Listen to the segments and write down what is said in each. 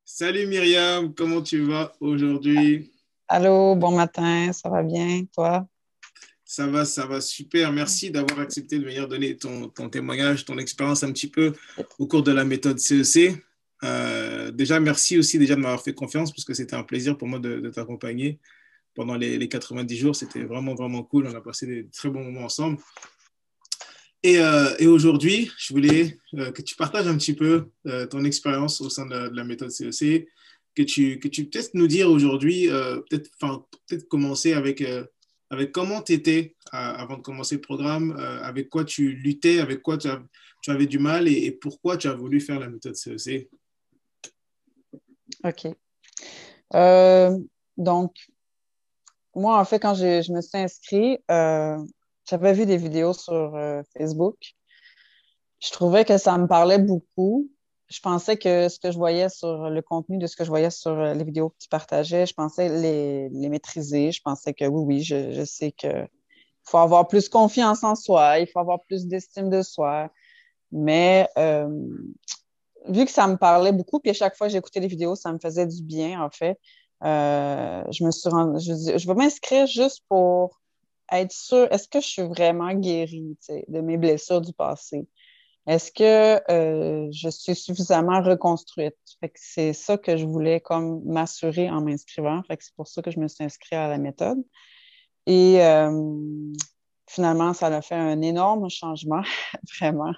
Salut Myriam, comment tu vas aujourd'hui? Allô, bon matin, ça va bien, toi? Ça va super. Merci d'avoir accepté de venir donner ton témoignage, ton expérience un petit peu au cours de la méthode CEC. Déjà, merci aussi déjà de m'avoir fait confiance parce que c'était un plaisir pour moi de t'accompagner pendant les 90 jours. C'était vraiment, vraiment cool. On a passé des très bons moments ensemble. Et aujourd'hui, je voulais que tu partages un petit peu ton expérience au sein de la méthode CEC, que tu peut-être nous dire aujourd'hui, peut-être commencer avec comment tu étais avant de commencer le programme, avec quoi tu luttais, avec quoi tu avais du mal et pourquoi tu as voulu faire la méthode CEC. OK. Euh, donc, moi, en fait, quand je me suis inscrite, j'avais vu des vidéos sur Facebook. Je trouvais que ça me parlait beaucoup. Je pensais que ce que je voyais sur le contenu de ce que je voyais sur les vidéos que tu partageais, je pensais les maîtriser. Je pensais que oui, oui, je sais que faut avoir plus confiance en soi, il faut avoir plus d'estime de soi. Mais vu que ça me parlait beaucoup, puis à chaque fois que j'écoutais les vidéos, ça me faisait du bien, en fait. Je me suis rendue, je vais m'inscrire juste pour être sûre, est-ce que je suis vraiment guérie, tu sais, de mes blessures du passé? Est-ce que je suis suffisamment reconstruite? Fait que c'est ça que je voulais comme m'assurer en m'inscrivant. Fait que c'est pour ça que je me suis inscrite à la méthode. Et finalement, ça a fait un énorme changement, vraiment.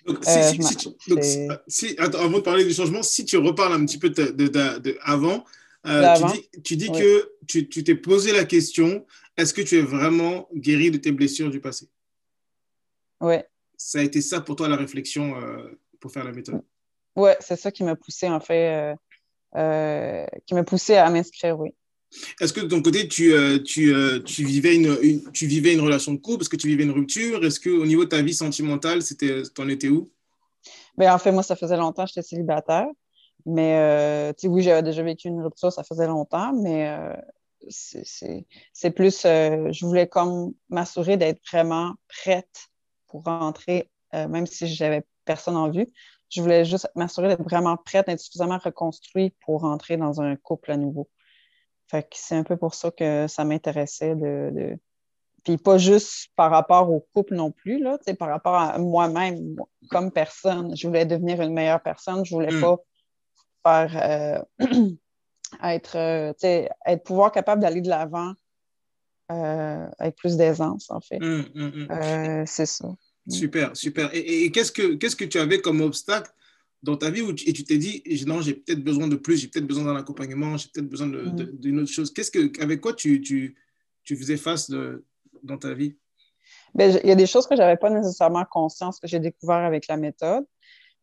Donc, Je m'en- c'est attends, avant de parler du changement, si tu reparles un petit peu avant, d'avant. tu dis Oui. que tu t'es posé la question, est-ce que tu es vraiment guéri de tes blessures du passé? Oui. Ça a été ça pour toi la réflexion pour faire la méthode. Ouais, c'est ça qui m'a poussé en fait, qui m'a poussé à m'inscrire, oui. Est-ce que de ton côté, tu vivais tu vivais une relation de couple? Est-ce que tu vivais une rupture? Est-ce que au niveau de ta vie sentimentale, t'en étais où? Ben, en fait, moi, ça faisait longtemps que j'étais célibataire, mais tu sais, oui, j'avais déjà vécu une rupture, ça faisait longtemps, mais c'est c'est- c'est plus, je voulais comme m'assurer d'être vraiment prête pour rentrer, même si j'avais personne en vue. Je voulais juste m'assurer d'être vraiment prête, d'être suffisamment reconstruite pour rentrer dans un couple à nouveau. Fait que c'est un peu pour ça que ça m'intéressait Puis pas juste par rapport au couple non plus, là, tu sais, par rapport à moi-même, comme personne. Je voulais devenir une meilleure personne. Je voulais Hum, pas faire être, tu sais, être pouvoir capable d'aller de l'avant avec plus d'aisance, en fait. hum. C'est ça. Mm. Super, super. Et qu'est-ce que tu avais comme obstacle dans ta vie et tu t'es dit, non, j'ai peut-être besoin de plus, j'ai peut-être besoin d'un accompagnement, j'ai peut-être besoin Mm. d'une autre chose. Avec quoi tu faisais face dans ta vie? Ben, il y a des choses que j'avais pas nécessairement conscience que j'ai découvert avec la méthode.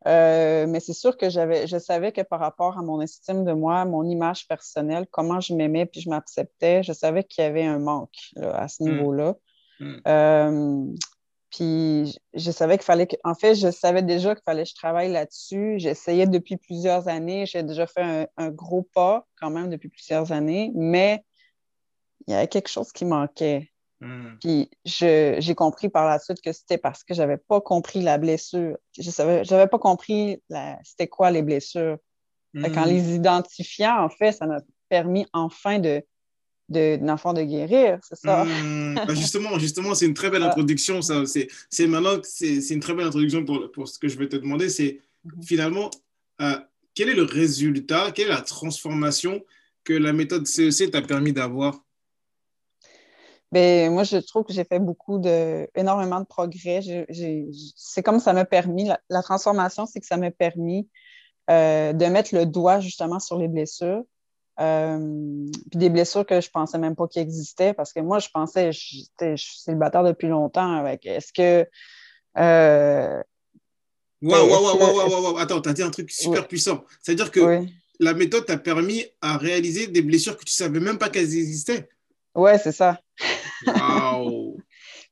Mais c'est sûr que je savais que par rapport à mon estime de moi, mon image personnelle, comment je m'aimais puis je m'acceptais, je savais qu'il y avait un manque là, à ce Hum, niveau-là. hum, Euh, Puis je savais qu'il fallait en fait, je savais déjà qu'il fallait que je travaille là-dessus. J'essayais depuis plusieurs années. J'ai déjà fait un gros pas quand même depuis plusieurs années, mais il y avait quelque chose qui manquait. hum, Puis j'ai compris par la suite que c'était parce que j'avais pas compris la blessure. J'avais pas compris c'était quoi les blessures. Fait qu'en hum, les identifiant, en fait, ça m'a permis enfin dans le fond, de guérir, c'est ça. Bah, justement, c'est une très belle Ah. introduction. Ça, c'est maintenant que c'est une très belle introduction pour ce que je vais te demander. C'est Mhm. finalement, euh, quel est le résultat, quelle est la transformation que la méthode CEC t'a permis d'avoir? Ben, moi, je trouve que j'ai fait énormément de progrès. C'est comme ça m'a permis, la transformation, c'est que ça m'a permis de mettre le doigt justement sur les blessures. Puis des blessures que je pensais même pas qu'ils existaient parce que moi, je suis célibataire depuis longtemps avec euh, Waouh, waouh, est-ce waouh, que, waouh, waouh, est-ce- waouh. Attends, t'as dit un truc oui, super puissant. C'est-à-dire que oui, la méthode t'a permis à réaliser des blessures que tu savais même pas qu'elles existaient. ouais, c'est ça. Waouh,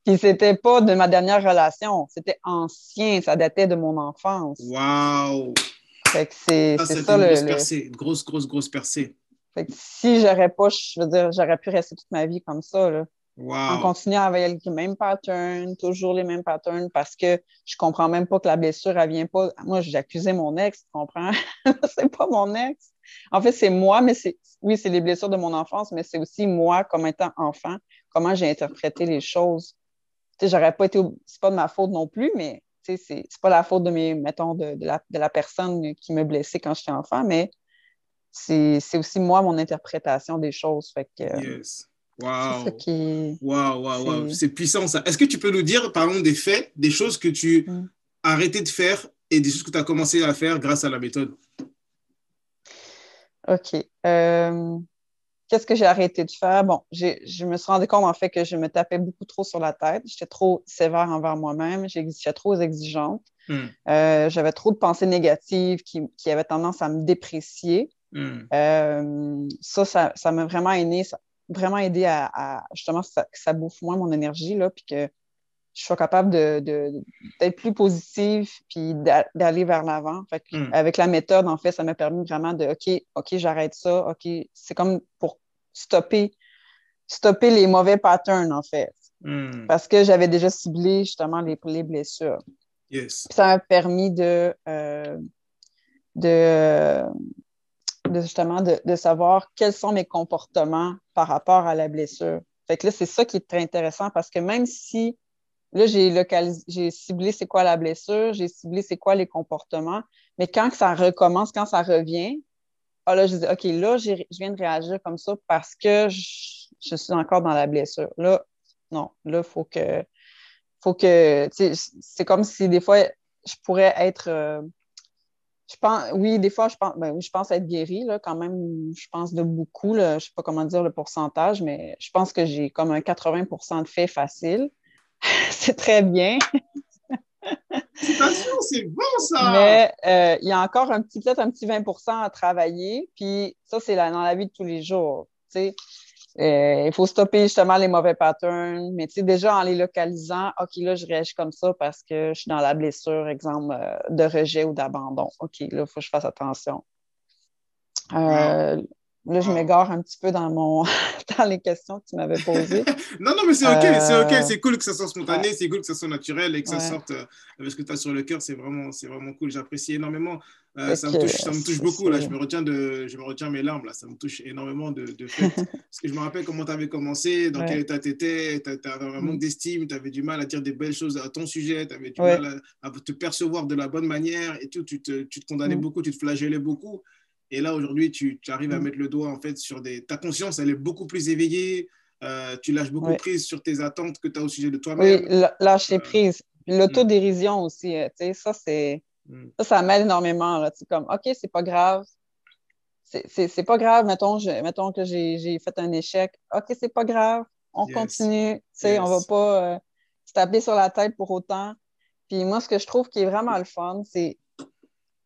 Puis c'était pas de ma dernière relation, c'était ancien, ça datait de mon enfance. waouh. Fait que Ça, c'est c'était ça une grosse percée, une grosse percée. Fait que si j'aurais pas, je veux dire, j'aurais pu rester toute ma vie comme ça, là. en Wow. continuant avec les mêmes patterns, toujours les mêmes patterns, parce que je comprends même pas que la blessure, elle vient pas. Moi, j'accusais mon ex, tu comprends? C'est pas mon ex. En fait, c'est moi, mais oui, c'est les blessures de mon enfance, mais c'est aussi moi, comme étant enfant, comment j'ai interprété les choses. Tu sais, j'aurais pas été, c'est pas de ma faute non plus, mais tu sais, c'est pas la faute de mettons, de la personne qui me blessait quand j'étais enfant, mais c'est aussi moi, mon interprétation des choses. Fait que Yes. c'est ça Wow. qui, Waouh, waouh, waouh, c'est, c'est puissant ça. Est-ce que tu peux nous dire, par exemple, des faits, des choses que tu hmm. as arrêté de faire et des choses que tu as commencé à faire grâce à la méthode? OK. Qu'est-ce que j'ai arrêté de faire? Bon, je me suis rendu compte, en fait, que je me tapais beaucoup trop sur la tête. J'étais trop sévère envers moi-même. J'étais trop exigeante. Hmm, J'avais trop de pensées négatives qui avaient tendance à me déprécier. hmm, Ça m'a vraiment aidé justement que ça bouffe moins mon énergie, là, puis que je sois capable d'être plus positive puis d'aller vers l'avant. Fait que hmm, avec la méthode, en fait, ça m'a permis vraiment de OK, j'arrête ça. OK, c'est comme pour stopper, stopper les mauvais patterns, en fait. hmm. Parce que j'avais déjà ciblé justement les blessures. Yes. Puis ça m'a permis de, justement de savoir quels sont mes comportements par rapport à la blessure. Fait que là, c'est ça qui est très intéressant parce que même si là, j'ai ciblé c'est quoi la blessure, j'ai ciblé c'est quoi les comportements, mais quand que ça recommence, quand ça revient, ah là, je dis, OK, là, je viens de réagir comme ça parce que je suis encore dans la blessure. Là, non, là, faut que, tu sais, c'est comme si des fois, je pourrais être, je pense, oui, des fois, ben, oui, je pense être guérie, là, quand même, je pense de beaucoup, là, je sais pas comment dire le pourcentage, mais je pense que j'ai comme un 80% de faits faciles. C'est très bien. Félicitations, c'est bon ça! Mais il y a encore peut-être un petit 20% à travailler. Puis ça, c'est dans la vie de tous les jours. Tu sais. Il faut stopper justement les mauvais patterns. Mais tu sais, déjà en les localisant, OK, là, je réagis comme ça parce que je suis dans la blessure, exemple, de rejet ou d'abandon. OK, là, il faut que je fasse attention. Wow, Euh, Là, je wow. m'égare un petit peu dans dans les questions que tu m'avais posées. Non, non, mais c'est ok, Euh, c'est cool que ça soit ouais, spontané, c'est cool que ça soit naturel et que ça ouais. sorte avec ce que tu as sur le cœur, c'est vraiment cool, j'apprécie énormément. Fait que Ça me touche beaucoup, là, je me retiens mes larmes, là, ça me touche énormément de fait. Parce que je me rappelle comment tu avais commencé, dans quel ouais. état tu étais, tu avais un manque Mm. d'estime, tu avais du mal à dire des belles choses à ton sujet, tu avais du mal Ouais. à te percevoir de la bonne manière et tout, tu te condamnais Mm. beaucoup, tu te flagellais beaucoup. Et là, aujourd'hui, tu arrives à Mm. mettre le doigt, en fait, sur des... Ta conscience, elle est beaucoup plus éveillée, tu lâches beaucoup Ouais. prise sur tes attentes que tu as au sujet de Oui, toi-même. lâcher Euh, prise. Puis mm, l'autodérision aussi, tu sais, mm, ça m'aide énormément, là. Tu sais, comme, OK, c'est pas grave. C'est pas grave, mettons que j'ai fait un échec. OK, c'est pas grave. On yes, continue. Tu sais, on va yes. pas se taper sur la tête pour autant. Puis moi, ce que je trouve qui est vraiment le fun, c'est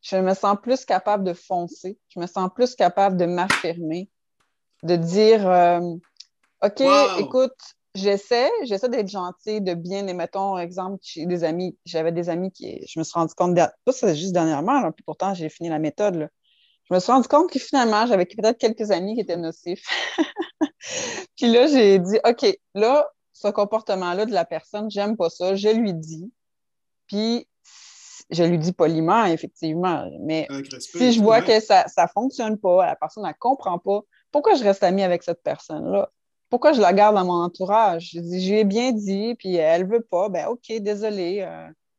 je me sens plus capable de foncer. Je me sens plus capable de m'affirmer, de dire OK, Wow! écoute, j'essaie d'être gentille, de bien, et mettons, exemple, j'avais des amis je me suis rendu compte, ça c'est juste dernièrement, là, puis pourtant j'ai fini la méthode, là. Je me suis rendu compte que finalement, j'avais peut-être quelques amis qui étaient nocifs. Puis là, j'ai dit, OK, là, ce comportement-là de la personne, j'aime pas ça, je lui dis, puis je lui dis poliment, effectivement, mais Avec respect si et je tout, vois ouais. que ça fonctionne pas, la personne ne comprend pas, pourquoi je reste amie avec cette personne-là? Pourquoi je la garde dans mon entourage? Je dis, je lui ai bien dit, puis elle veut pas, ben OK, désolé,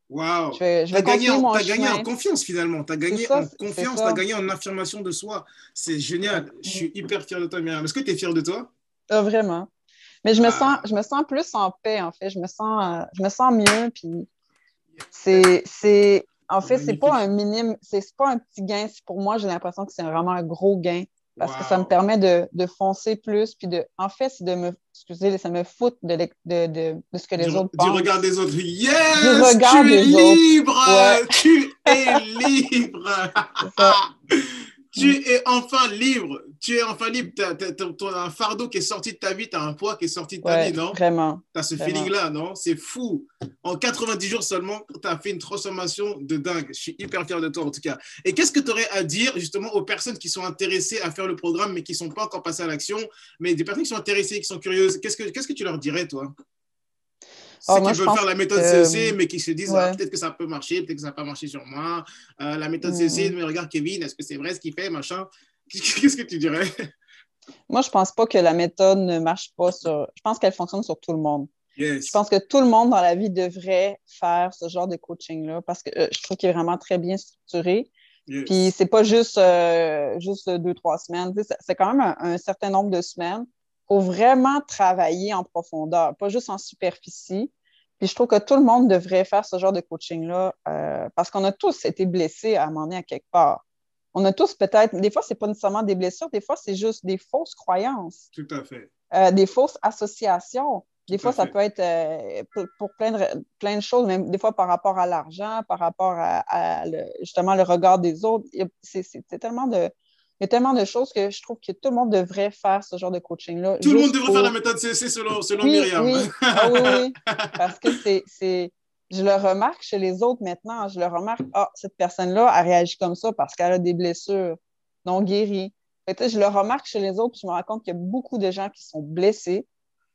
Wow! je vais continuer mon T'as gagné en chemin. confiance finalement. T'as gagné en C'est confiance, t'as ça. gagné en affirmation de soi. C'est Fait génial. Je suis hyper fier de toi, Myriam. Est-ce que tu es fier de toi? vraiment. Mais Ah, je me sens plus en paix, en fait. Je me sens mieux, puis yes. en C'est fait, c'est pas un magnifique. minime, c'est pas un petit gain. Pour moi, j'ai l'impression que c'est vraiment un gros gain parce que ça me Wow! permet de foncer plus, puis en fait, c'est excusez, ça me fout de ce que les autres Du regard pensent, des autres. du Yes! regard Tu es des autres. libre! Ouais, Tu es libre! c'est ça. Tu es enfin libre. Tu es enfin libre. Tu as un fardeau qui est sorti de ta vie, tu as un poids qui est sorti de ta vie, Ouais, non? vraiment. Tu as ce Vraiment. feeling-là, non? C'est fou. En 90 jours seulement, tu as fait une transformation de dingue. Je suis hyper fier de toi, en tout cas. Et qu'est-ce que tu aurais à dire, justement, aux personnes qui sont intéressées à faire le programme, mais qui ne sont pas encore passées à l'action, mais des personnes qui sont intéressées, qui sont curieuses? Qu'est-ce que tu leur dirais, toi? Ah, Ceux moi, qui je veulent faire pense la méthode que, CEC, mais qui se disent ah, ouais. peut-être que ça peut marcher, peut-être que ça va pas marcher sur moi. La méthode CEC, Mm, mm. mais regarde Kevin, est-ce que c'est vrai ce qu'il fait, machin? Qu'est-ce que tu dirais? Moi, je pense pas que la méthode ne marche pas sur. Je pense qu'elle fonctionne sur tout le monde. Je Yes, pense que tout le monde dans la vie devrait faire ce genre de coaching-là parce que je trouve qu'il est vraiment très bien structuré. Puis yes. c'est pas juste 2, 3 semaines. Tu sais, c'est quand même un certain nombre de semaines pour vraiment travailler en profondeur, pas juste en superficie. Puis je trouve que tout le monde devrait faire ce genre de coaching-là parce qu'on a tous été blessés à un moment donné à quelque part. On a tous peut-être, des fois, c'est pas nécessairement des blessures, des fois, c'est juste des fausses croyances, Tout à fait, des fausses associations. tout Des à fois, ça fait. peut être pour plein de choses, même des fois par rapport à l'argent, par rapport justement le regard des autres. C'est tellement il y a tellement de choses que je trouve que tout le monde devrait faire ce genre de coaching-là Tout le monde juste devrait faire la pour. méthode CEC selon Oui, Myriam. oui, ah oui, oui, parce que je le remarque chez les autres maintenant. Je le remarque, ah, cette personne-là, elle réagit comme ça parce qu'elle a des blessures non guéries. Fait que, je le remarque chez les autres, puis je me rends compte qu'il y a beaucoup de gens qui sont blessés.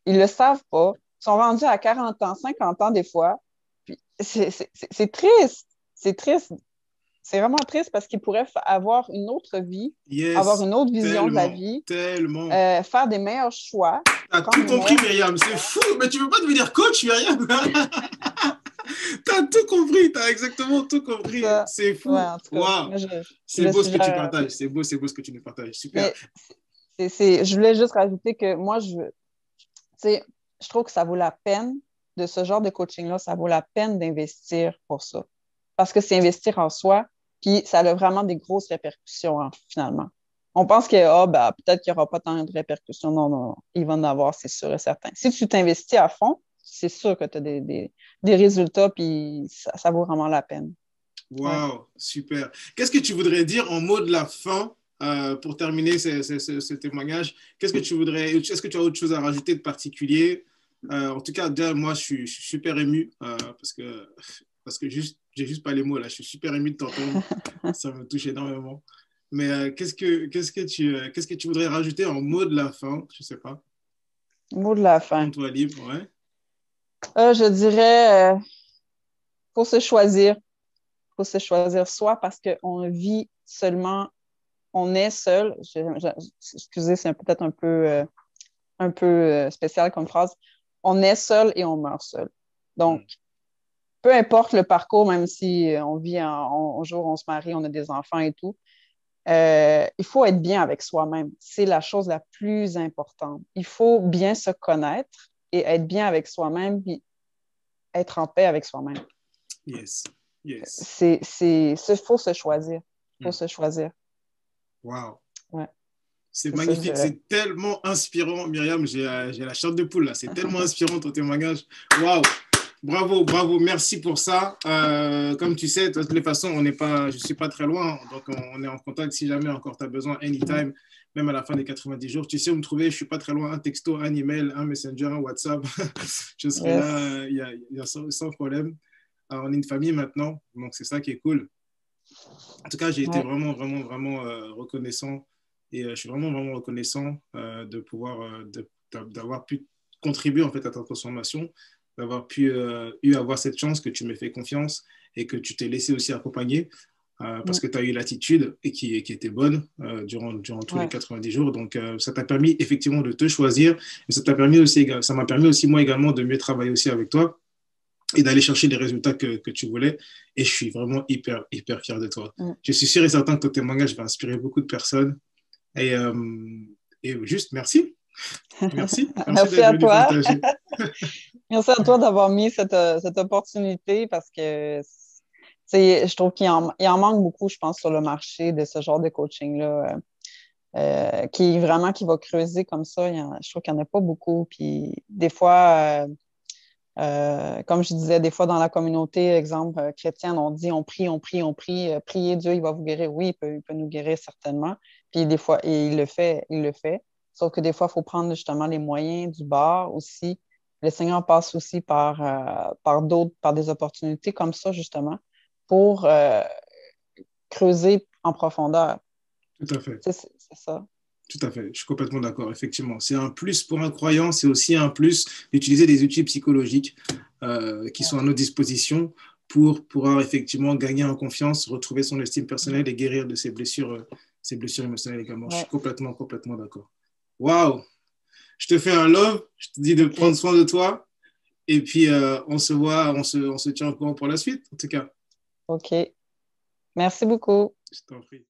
Ils ne le savent pas. Ils sont rendus à 40 ans, 50 ans des fois. Puis c'est triste. C'est triste. C'est vraiment triste parce qu'ils pourraient avoir une autre vie, avoir Yes, une autre vision de la tellement, vie, tellement. faire des meilleurs choix, T'as prendre tout des compris, meilleures Myriam. C'est décisions. fou, mais tu veux pas devenir coach, Myriam? T'as tout compris, t'as exactement tout C'est compris. ça. C'est Ouais, fou. en tout cas, Waouh. moi, C'est je le beau ce que tu suggère. partages. C'est beau ce que tu nous partages. Super. Mais je voulais juste rajouter que moi, tu sais, je trouve que ça vaut la peine de ce genre de coaching-là, ça vaut la peine d'investir pour ça. Parce que c'est investir en soi, puis ça a vraiment des grosses répercussions, hein, finalement. On pense que ben, peut-être qu'il n'y aura pas tant de répercussions. Non, non, non. Il va en avoir, c'est sûr et certain. Si tu t'investis à fond, c'est sûr que tu as des résultats, puis ça vaut vraiment la peine. Ouais. Waouh, super. Qu'est-ce que tu voudrais dire en mot de la fin pour terminer ce témoignage? Qu'est-ce que tu voudrais, est-ce que tu as autre chose à rajouter de particulier? En tout cas, déjà, moi, je suis super ému parce que j'ai juste pas les mots là. Je suis super ému de t'entendre. Ça me touche énormément. Mais qu'est-ce que tu voudrais rajouter en mot de la fin? Je sais pas. Mot de la fin. Sens-toi libre, ouais. Je dirais, faut se choisir. Faut se choisir soi parce qu'on vit seulement, on est seul. Excusez, c'est peut-être un peu spécial comme phrase. On est seul et on meurt seul. Donc, Mm. peu importe le parcours, même si on vit un jour, on se marie, on a des enfants et tout, il faut être bien avec soi-même. C'est la chose la plus importante. Il faut bien se connaître et être bien avec soi-même, puis être en paix avec soi-même. Yes, yes. Faut se choisir. Faut Mm. se choisir. Wow. Ouais, C'est c'est ça, je magnifique, dirais. c'est tellement inspirant, Myriam. J'ai la chair de poule là. C'est tellement inspirant ton témoignage. Waouh! Bravo, bravo, merci pour ça. Comme tu sais, de toutes les façons, je ne suis pas très loin, donc on est en contact si jamais encore tu as besoin, Mm. anytime, même à la fin des 90 jours. Tu sais où me trouver, je ne suis pas très loin, un texto, un email, un messenger, un WhatsApp. Je serai là, Yes. il y a sans problème. On est une famille maintenant, donc c'est ça qui est cool. En tout cas, j'ai été Ouais. vraiment, vraiment, vraiment reconnaissant et je suis vraiment, vraiment reconnaissant de pouvoir, d'avoir pu contribuer en fait à ta transformation, d'avoir pu avoir cette chance que tu m'aies fait confiance et que tu t'es laissé aussi accompagner parce Mm. que tu as eu l'attitude et qui était bonne durant tous les Ouais. 90 jours. Donc, ça t'a permis effectivement de te choisir et ça m'a permis aussi moi également de mieux travailler aussi avec toi et d'aller chercher les résultats que tu voulais. Et je suis vraiment hyper, hyper fier de toi. Mm. Je suis sûr et certain que ton témoignage va inspirer beaucoup de personnes. Et, euh, et juste, merci. Merci. Merci Merci d'être à venu toi. partager. Merci à toi d'avoir mis cette opportunité parce que je trouve qu'il en manque beaucoup, je pense, sur le marché de ce genre de coaching-là, qui va creuser comme ça. Je trouve qu'il n'y en a pas beaucoup. Puis des fois, Comme je disais, des fois dans la communauté, exemple chrétienne, on dit on prie, on prie, on prie, priez Dieu, il va vous guérir. Oui, il peut nous guérir certainement. Puis des fois, et il le fait, il le fait. Sauf que des fois, il faut prendre justement les moyens du bord aussi. Le Seigneur passe aussi par d'autres, par des opportunités comme ça, justement, pour creuser en profondeur. Tout à fait. C'est ça. Tout à fait, je suis complètement d'accord, effectivement. C'est un plus pour un croyant, c'est aussi un plus d'utiliser des outils psychologiques qui sont à notre disposition pour pouvoir effectivement gagner en confiance, retrouver son estime personnelle et guérir de ses blessures émotionnelles également. Je suis Ouais. complètement, complètement d'accord. Waouh! Je te fais un love, je te dis de prendre OK. soin de toi et puis on se voit, on se tient au courant pour la suite, en tout cas. OK. Merci beaucoup. Je t'en prie.